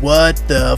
What the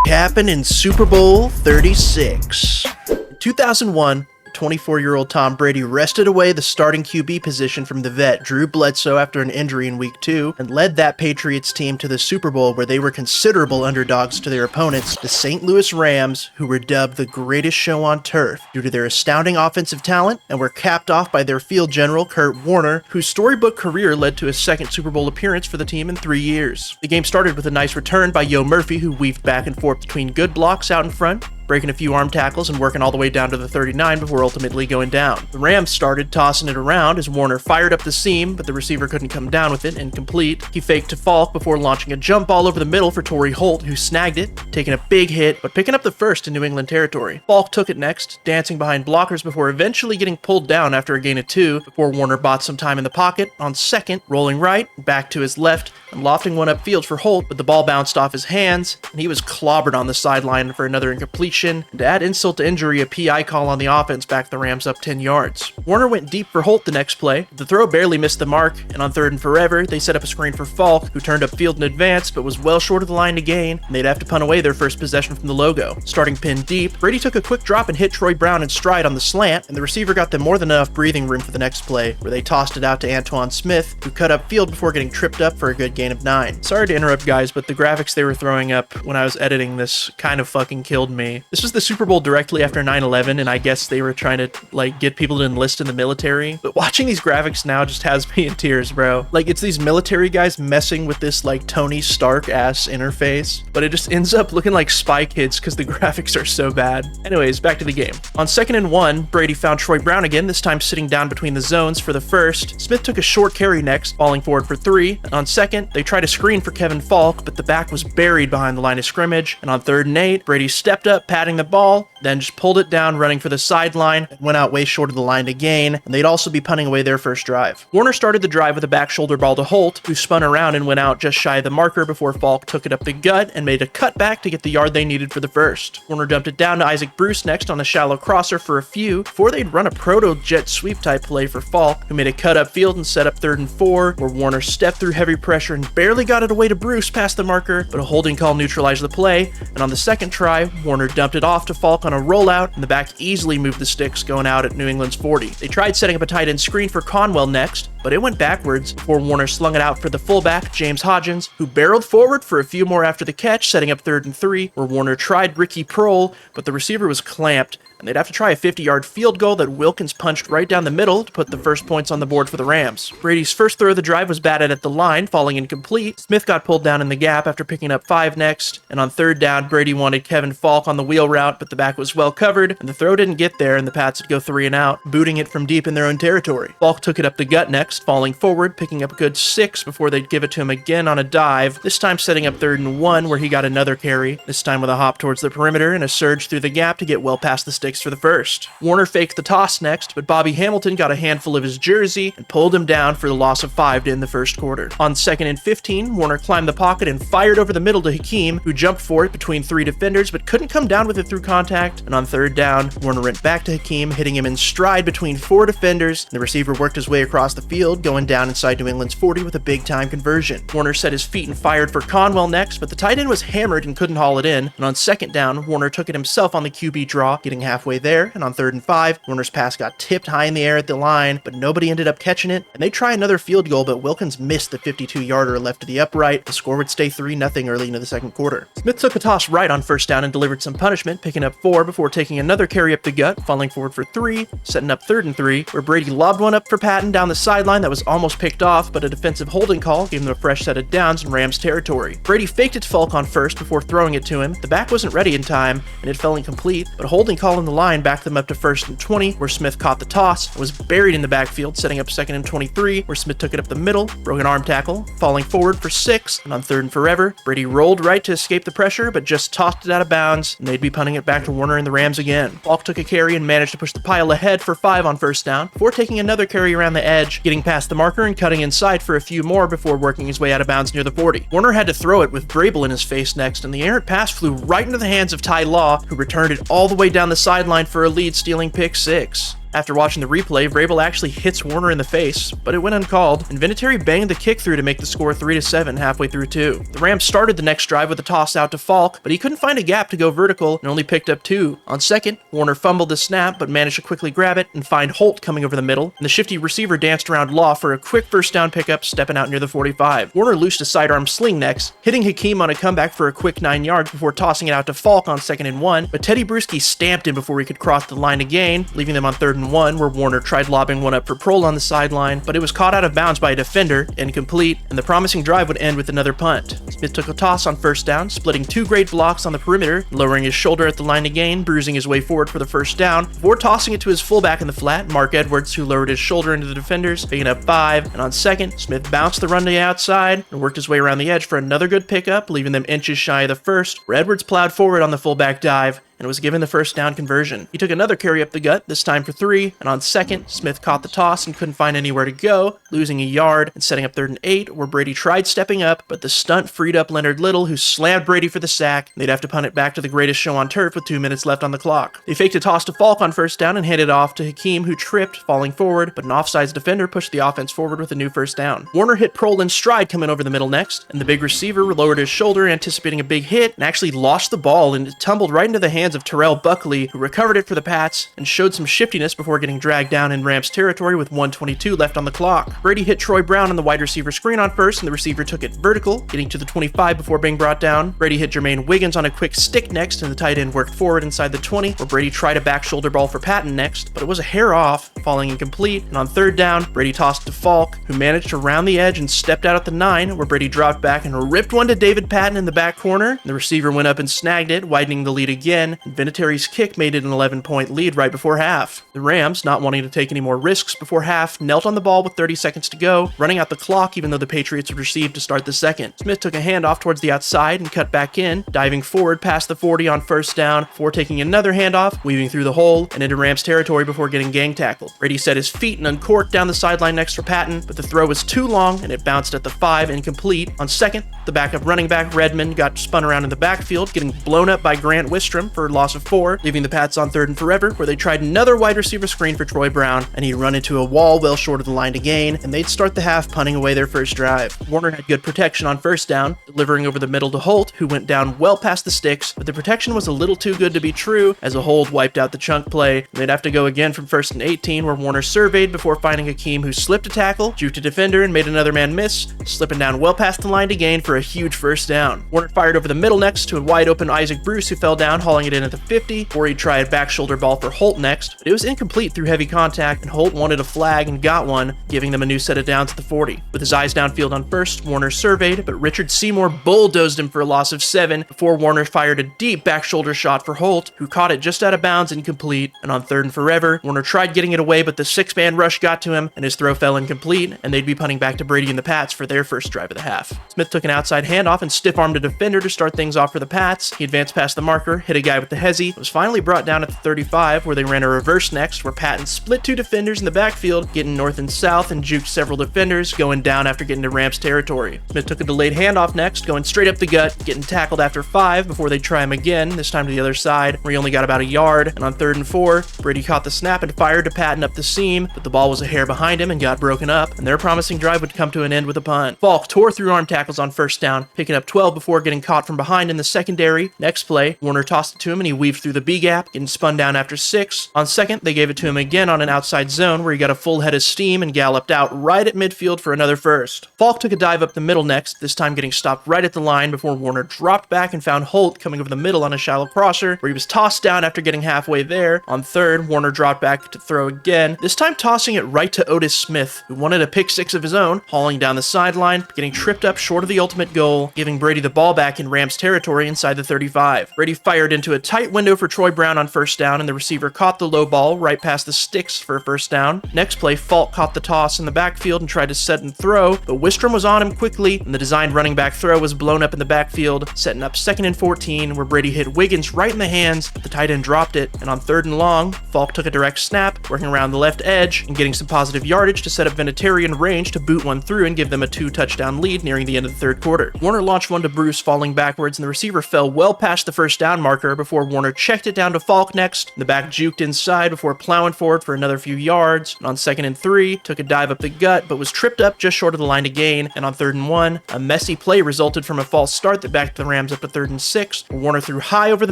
happened in Super Bowl XXXVI? In 2001, 24-year-old Tom Brady wrested away the starting QB position from the vet Drew Bledsoe after an injury in Week 2 and led that Patriots team to the Super Bowl, where they were considerable underdogs to their opponents, the St. Louis Rams, who were dubbed the greatest show on turf due to their astounding offensive talent and were capped off by their field general Kurt Warner, whose storybook career led to his second Super Bowl appearance for the team in 3 years. The game started with a nice return by Yo Murphy, who weaved back and forth between good blocks out in front, breaking a few arm tackles and working all the way down to the 39 before ultimately going down. The Rams started tossing it around as Warner fired up the seam, but the receiver couldn't come down with it, incomplete. He faked to Falk before launching a jump ball over the middle for Torrey Holt, who snagged it, taking a big hit, but picking up the first in New England territory. Falk took it next, dancing behind blockers before eventually getting pulled down after a gain of 2, before Warner bought some time in the pocket on second, rolling right, back to his left, and lofting one upfield for Holt, but the ball bounced off his hands, and he was clobbered on the sideline for another incompletion. And to add insult to injury, a PI call on the offense backed the Rams up 10 yards. Warner went deep for Holt the next play. The throw barely missed the mark, and on 3rd and forever, they set up a screen for Falk, who turned upfield in advance, but was well short of the line to gain, and they'd have to punt away their first possession from the logo. Starting pinned deep, Brady took a quick drop and hit Troy Brown in stride on the slant, and the receiver got them more than enough breathing room for the next play, where they tossed it out to Antoine Smith, who cut upfield before getting tripped up for a good gain of 9. Sorry to interrupt, guys, but the graphics they were throwing up when I was editing this kind of fucking killed me. This was the Super Bowl directly after 9/11, and I guess they were trying to, get people to enlist in the military. But watching these graphics now just has me in tears, bro. It's these military guys messing with this, Tony Stark-ass interface, but it just ends up looking like Spy Kids because the graphics are so bad. Anyways, back to the game. On 2nd and 1, Brady found Troy Brown again, this time sitting down between the zones for the first. Smith took a short carry next, falling forward for 3, and on 2nd, they tried a screen for Kevin Falk, but the back was buried behind the line of scrimmage, and on 3rd and 8, Brady stepped up, patting the ball, then just pulled it down, running for the sideline, and went out way short of the line to gain, and they'd also be punting away their first drive. Warner started the drive with a back shoulder ball to Holt, who spun around and went out just shy of the marker before Falk took it up the gut and made a cutback to get the yard they needed for the first. Warner dumped it down to Isaac Bruce next on a shallow crosser for a few, before they'd run a proto-jet sweep type play for Falk, who made a cut upfield and set up 3rd and 4, where Warner stepped through heavy pressure and barely got it away to Bruce past the marker, but a holding call neutralized the play, and on the second try, Warner dumped it off to Falk on a rollout, and the back easily moved the sticks going out at New England's 40. They tried setting up a tight end screen for Conwell next, but it went backwards before Warner slung it out for the fullback, James Hodgins, who barreled forward for a few more after the catch, setting up 3rd and 3, where Warner tried Ricky Prohl, but the receiver was clamped, and they'd have to try a 50-yard field goal that Wilkins punched right down the middle to put the first points on the board for the Rams. Brady's first throw of the drive was batted at the line, falling incomplete. Smith got pulled down in the gap after picking up 5 next, and on 3rd down, Brady wanted Kevin Falk on the wheel route, but the back was well covered, and the throw didn't get there, and the Pats would go 3 and out, booting it from deep in their own territory. Falk took it up the gut next, falling forward, picking up a good 6 before they'd give it to him again on a dive, this time setting up 3rd and 1, where he got another carry, this time with a hop towards the perimeter and a surge through the gap to get well past the sticks for the first. Warner faked the toss next, but Bobby Hamilton got a handful of his jersey and pulled him down for the loss of 5 to end the first quarter. On 2nd and 15, Warner climbed the pocket and fired over the middle to Hakeem, who jumped for it between 3 defenders but couldn't come down with it through contact, and on 3rd down, Warner went back to Hakeem, hitting him in stride between 4 defenders, and the receiver worked his way across the field, going down inside New England's 40 with a big-time conversion. Warner set his feet and fired for Conwell next, but the tight end was hammered and couldn't haul it in, and on 2nd down, Warner took it himself on the QB draw, getting halfway there, and on 3rd and 5, Warner's pass got tipped high in the air at the line, but nobody ended up catching it, and they try another field goal, but Wilkins missed the 52-yarder left to the upright. The score would stay 3-0 early into the second quarter. Smith took a toss right on 1st down and delivered some punishment, picking up 4 before taking another carry up the gut, falling forward for 3, setting up 3rd and 3, where Brady lobbed one up for Patton down the sideline that was almost picked off, but a defensive holding call gave them a fresh set of downs in Rams territory. Brady faked it to Falk on 1st before throwing it to him. The back wasn't ready in time, and it fell incomplete, but a holding call on the line backed them up to 1st and 20, where Smith caught the toss and was buried in the backfield, setting up 2nd and 23, where Smith took it up the middle, broke an arm tackle, falling forward for 6, and on 3rd and forever, Brady rolled right to escape the pressure, but just tossed it out of bounds, and they'd be punting it back to Warner and the Rams again. Falk took a carry and managed to push the pile ahead for 5 on 1st down, before taking another carry around the edge, getting past the marker and cutting inside for a few more before working his way out of bounds near the 40. Warner had to throw it with Vrabel in his face next, and the errant pass flew right into the hands of Ty Law, who returned it all the way down the sideline for a lead-stealing pick 6. After watching the replay, Vrabel actually hits Warner in the face, but it went uncalled, and Vinatieri banged the kick through to make the score 3-7 halfway through 2. The Rams started the next drive with a toss out to Falk, but he couldn't find a gap to go vertical and only picked up 2. On second, Warner fumbled the snap, but managed to quickly grab it and find Holt coming over the middle, and the shifty receiver danced around Law for a quick first down pickup, stepping out near the 45. Warner loosed a sidearm sling next, hitting Hakeem on a comeback for a quick 9 yards before tossing it out to Falk on 2nd and 1, but Teddy Bruschi stamped him before he could cross the line again, leaving them on 3rd and 1, where Warner tried lobbing one up for Prohl on the sideline, but it was caught out of bounds by a defender, incomplete, and the promising drive would end with another punt. Smith took a toss on 1st down, splitting 2 great blocks on the perimeter, lowering his shoulder at the line again, bruising his way forward for the first down, before tossing it to his fullback in the flat, Mark Edwards, who lowered his shoulder into the defenders, picking up 5, and on 2nd, Smith bounced the run to the outside and worked his way around the edge for another good pickup, leaving them inches shy of the first, where Edwards plowed forward on the fullback dive and was given the first down conversion. He took another carry up the gut, this time for 3, and on 2nd, Smith caught the toss and couldn't find anywhere to go, losing a yard and setting up 3rd and 8, where Brady tried stepping up, but the stunt freed up Leonard Little, who slammed Brady for the sack, and they'd have to punt it back to the greatest show on turf with 2 minutes left on the clock. They faked a toss to Falk on 1st down and handed it off to Hakeem, who tripped, falling forward, but an offsides defender pushed the offense forward with a new first down. Warner hit Prohl in stride coming over the middle next, and the big receiver lowered his shoulder anticipating a big hit, and actually lost the ball and it tumbled right into the hands of Terrell Buckley, who recovered it for the Pats and showed some shiftiness before getting dragged down in Rams territory with 1:22 left on the clock. Brady hit Troy Brown on the wide receiver screen on 1st, and the receiver took it vertical, getting to the 25 before being brought down. Brady hit Jermaine Wiggins on a quick stick next, and the tight end worked forward inside the 20, where Brady tried a back shoulder ball for Patton next, but it was a hair off, falling incomplete, and on 3rd down, Brady tossed to Falk, who managed to round the edge and stepped out at the 9, where Brady dropped back and ripped one to David Patton in the back corner, and the receiver went up and snagged it, widening the lead again, and Vinatieri's kick made it an 11-point lead right before half. The Rams, not wanting to take any more risks before half, knelt on the ball with 30 seconds to go, running out the clock even though the Patriots had received to start the second. Smith took a handoff towards the outside and cut back in, diving forward past the 40 on 1st down, before taking another handoff, weaving through the hole and into Rams territory before getting gang tackled. Brady set his feet and uncorked down the sideline next for Patton, but the throw was too long and it bounced at the 5, incomplete. On 2nd, the backup running back Redmond got spun around in the backfield, getting blown up by Grant Wistrom for a loss of 4, leaving the Pats on 3rd and forever, where they tried another wide receiver screen for Troy Brown, and he'd run into a wall well short of the line to gain, and they'd start the half punting away their first drive. Warner had good protection on 1st down, delivering over the middle to Holt, who went down well past the sticks, but the protection was a little too good to be true, as a hold wiped out the chunk play, and they'd have to go again from 1st and 18, where Warner surveyed before finding Hakeem, who slipped a tackle, juked a defender, and made another man miss, slipping down well past the line to gain for a huge first down. Warner fired over the middle next to a wide open Isaac Bruce, who fell down, hauling it in at the 50, before he tried a back shoulder ball for Holt next, but it was incomplete through heavy contact, and Holt wanted a flag and got one, giving them a new set of downs at the 40. With his eyes downfield on 1st, Warner surveyed, but Richard Seymour bulldozed him for a loss of 7, before Warner fired a deep back shoulder shot for Holt, who caught it just out of bounds, incomplete, and on 3rd and forever, Warner tried getting it away, but the 6-man rush got to him, and his throw fell incomplete, and they'd be punting back to Brady and the Pats for their first drive of the half. Smith took an outside handoff and stiff-armed a defender to start things off for the Pats. He advanced past the marker, hit a guy with the hezzy, was finally brought down at the 35, where they ran a reverse next, where Patton split 2 defenders in the backfield, getting north and south, and juked several defenders, going down after getting to Rams territory. Smith took a delayed handoff next, going straight up the gut, getting tackled after 5 before they try him again, this time to the other side, where he only got about a yard, and on 3rd and 4, Brady caught the snap and fired to Patton up the seam, but the ball was a hair behind him and got broken up, and their promising drive would come to an end with a punt. Falk tore through arm tackles on 1st down, picking up 12 before getting caught from behind in the secondary. Next play, Warner tossed it to him and he weaved through the B gap, getting spun down after 6. On 2nd, they gave it to him again on an outside zone where he got a full head of steam and galloped out right at midfield for another first. Falk took a dive up the middle next, this time getting stopped right at the line before Warner dropped back and found Holt coming over the middle on a shallow crosser, where he was tossed down after getting halfway there. On 3rd, Warner dropped back to throw again, this time tossing it right to Otis Smith, who wanted a pick 6 of his own, hauling down the sideline, getting tripped up short of the ultimate goal, giving Brady the ball back in Rams territory inside the 35. Brady fired into a tight window for Troy Brown on 1st down, and the receiver caught the low ball right past the sticks for a first down. Next play, Falk caught the toss in the backfield and tried to set and throw, but Wistrom was on him quickly, and the designed running back throw was blown up in the backfield, setting up 2nd and 14, where Brady hit Wiggins right in the hands, but the tight end dropped it, and on 3rd and long, Falk took a direct snap, working around the left edge, and getting some positive yardage to set up Vinatieri in range to boot one through and give them a 2-touchdown lead nearing the end of the 3rd quarter. Warner launched one to Bruce, falling backwards, and the receiver fell well past the first down marker before before Warner checked it down to Falk next. The back juked inside before plowing forward for another few yards. And on 2nd and 3, took a dive up the gut, but was tripped up just short of the line to gain. And on 3rd and 1, a messy play resulted from a false start that backed the Rams up to 3rd and 6, where Warner threw high over the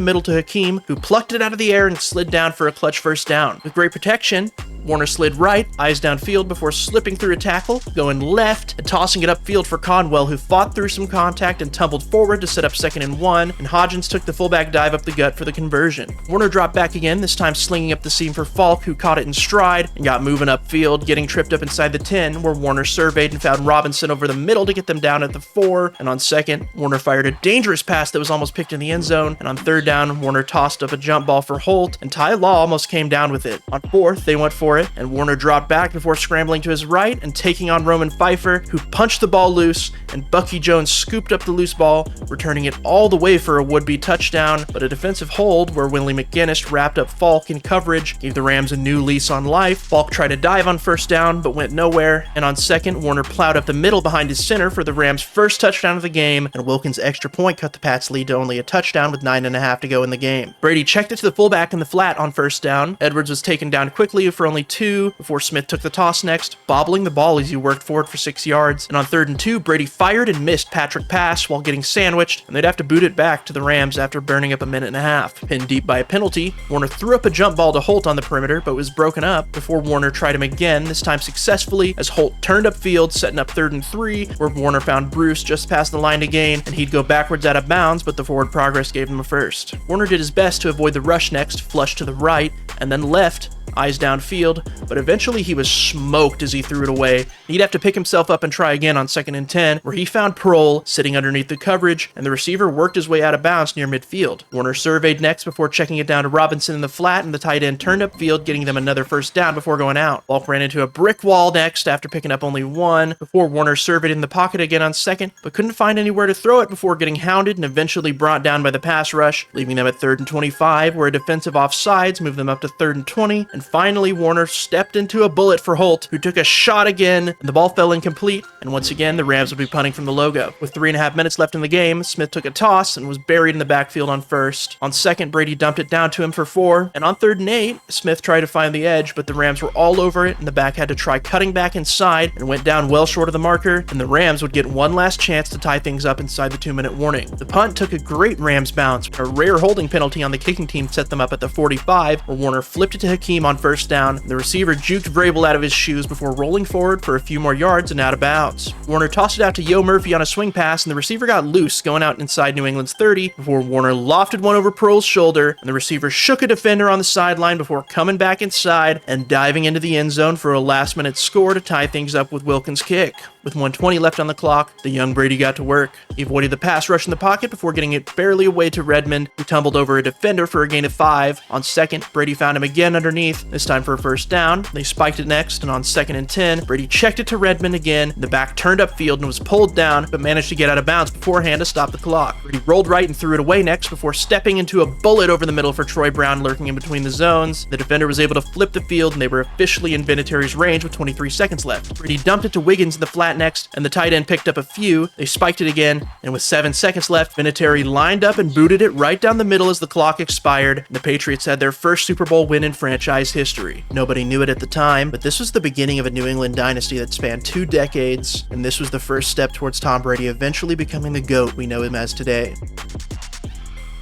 middle to Hakeem, who plucked it out of the air and slid down for a clutch first down. With great protection, Warner slid right, eyes downfield before slipping through a tackle, going left, and tossing it upfield for Conwell, who fought through some contact and tumbled forward to set up 2nd and 1, and Hodgins took the fullback dive up the gut for the conversion. Warner dropped back again, this time slinging up the seam for Falk, who caught it in stride and got moving upfield, getting tripped up inside the 10, where Warner surveyed and found Robinson over the middle to get them down at the 4, and on 2nd, Warner fired a dangerous pass that was almost picked in the end zone, and on 3rd down, Warner tossed up a jump ball for Holt, and Ty Law almost came down with it. On 4th, they went for it, and Warner dropped back before scrambling to his right and taking on Roman Pfeiffer, who punched the ball loose, and Bucky Jones scooped up the loose ball, returning it all the way for a would-be touchdown, but a defensive hold where Willie McGinnis wrapped up Falk in coverage gave the Rams a new lease on life. Falk tried to dive on 1st down, but went nowhere, and on 2nd, Warner plowed up the middle behind his center for the Rams' first touchdown of the game, and Wilkins' extra point cut the Pats' lead to only a touchdown with 9.5 to go in the game. Brady checked it to the fullback in the flat on 1st down. Edwards was taken down quickly for only 2 before Smith took the toss next, bobbling the ball as he worked forward for 6 yards, and on 3rd and 2, Brady fired and missed Patrick Pass while getting sandwiched, and they'd have to boot it back to the Rams after burning up a 1.5 minutes. Pinned deep by a penalty, Warner threw up a jump ball to Holt on the perimeter, but was broken up before Warner tried him again, this time successfully, as Holt turned upfield, setting up 3rd and 3, where Warner found Bruce just past the line to gain, and he'd go backwards out of bounds, but the forward progress gave him a first. Warner did his best to avoid the rush next, flushed to the right, and then left, eyes downfield, but eventually he was smoked as he threw it away. He'd have to pick himself up and try again on 2nd and 10, where he found Prohl sitting underneath the coverage, and the receiver worked his way out of bounds near midfield. Warner surveyed next before checking it down to Robinson in the flat, and the tight end turned upfield, getting them another first down before going out. Falk ran into a brick wall next after picking up only 1, before Warner surveyed in the pocket again on 2nd, but couldn't find anywhere to throw it before getting hounded and eventually brought down by the pass rush, leaving them at 3rd and 25, where a defensive offsides moved them up to 3rd and 20, and finally Warner stepped into a bullet for Holt, who took a shot again, and the ball fell incomplete, and once again the Rams would be punting from the logo. With 3.5 minutes left in the game, Smith took a toss and was buried in the backfield on 1st. On 2nd, Brady dumped it down to him for 4, and on 3rd and 8, Smith tried to find the edge, but the Rams were all over it, and the back had to try cutting back inside and went down well short of the marker, and the Rams would get one last chance to tie things up inside the 2-minute warning. The punt took a great Rams bounce. A rare holding penalty on the kicking team set them up at the 45, where Warner flipped it to Hakeem on 1st down. The receiver juked Vrabel out of his shoes before rolling forward for a few more yards and out of bounds. Warner tossed it out to Yo Murphy on a swing pass, and the receiver got loose going out inside New England's 30 before Warner lofted one over Prohl's shoulder, and the receiver shook a defender on the sideline before coming back inside and diving into the end zone for a last-minute score to tie things up with Wilkins' kick. With 1:20 left on the clock, the young Brady got to work. He avoided the pass rush in the pocket before getting it barely away to Redmond, who tumbled over a defender for a gain of 5. On 2nd, Brady found him again underneath, this time for a first down. They spiked it next, and on 2nd and 10, Brady checked it to Redmond again. The back turned upfield and was pulled down, but managed to get out of bounds beforehand to stop the clock. Brady rolled right and threw it away next before stepping into a bullet over the middle for Troy Brown lurking in between the zones. The defender was able to flip the field, and they were officially in Vinatieri's range with 23 seconds left. Brady dumped it to Wiggins in the flat next, and the tight end picked up a few. They spiked it again, and with 7 seconds left, Vinatieri lined up and booted it right down the middle as the clock expired, and the Patriots had their first Super Bowl win in franchise history. Nobody knew it at the time, but this was the beginning of a New England dynasty that spanned 2 decades, and this was the first step towards Tom Brady eventually becoming the GOAT we know him as today.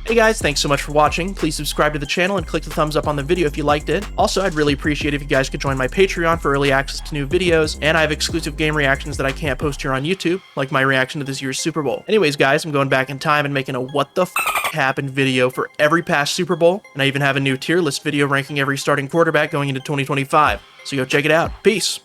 Hey guys, thanks so much for watching. Please subscribe to the channel and click the thumbs up on the video if you liked it. Also, I'd really appreciate if you guys could join my Patreon for early access to new videos, and I have exclusive game reactions that I can't post here on YouTube, like my reaction to this year's Super Bowl. Anyways guys, I'm going back in time and making a what the f happened video for every past Super Bowl, and I even have a new tier list video ranking every starting quarterback going into 2025. So go check it out. Peace!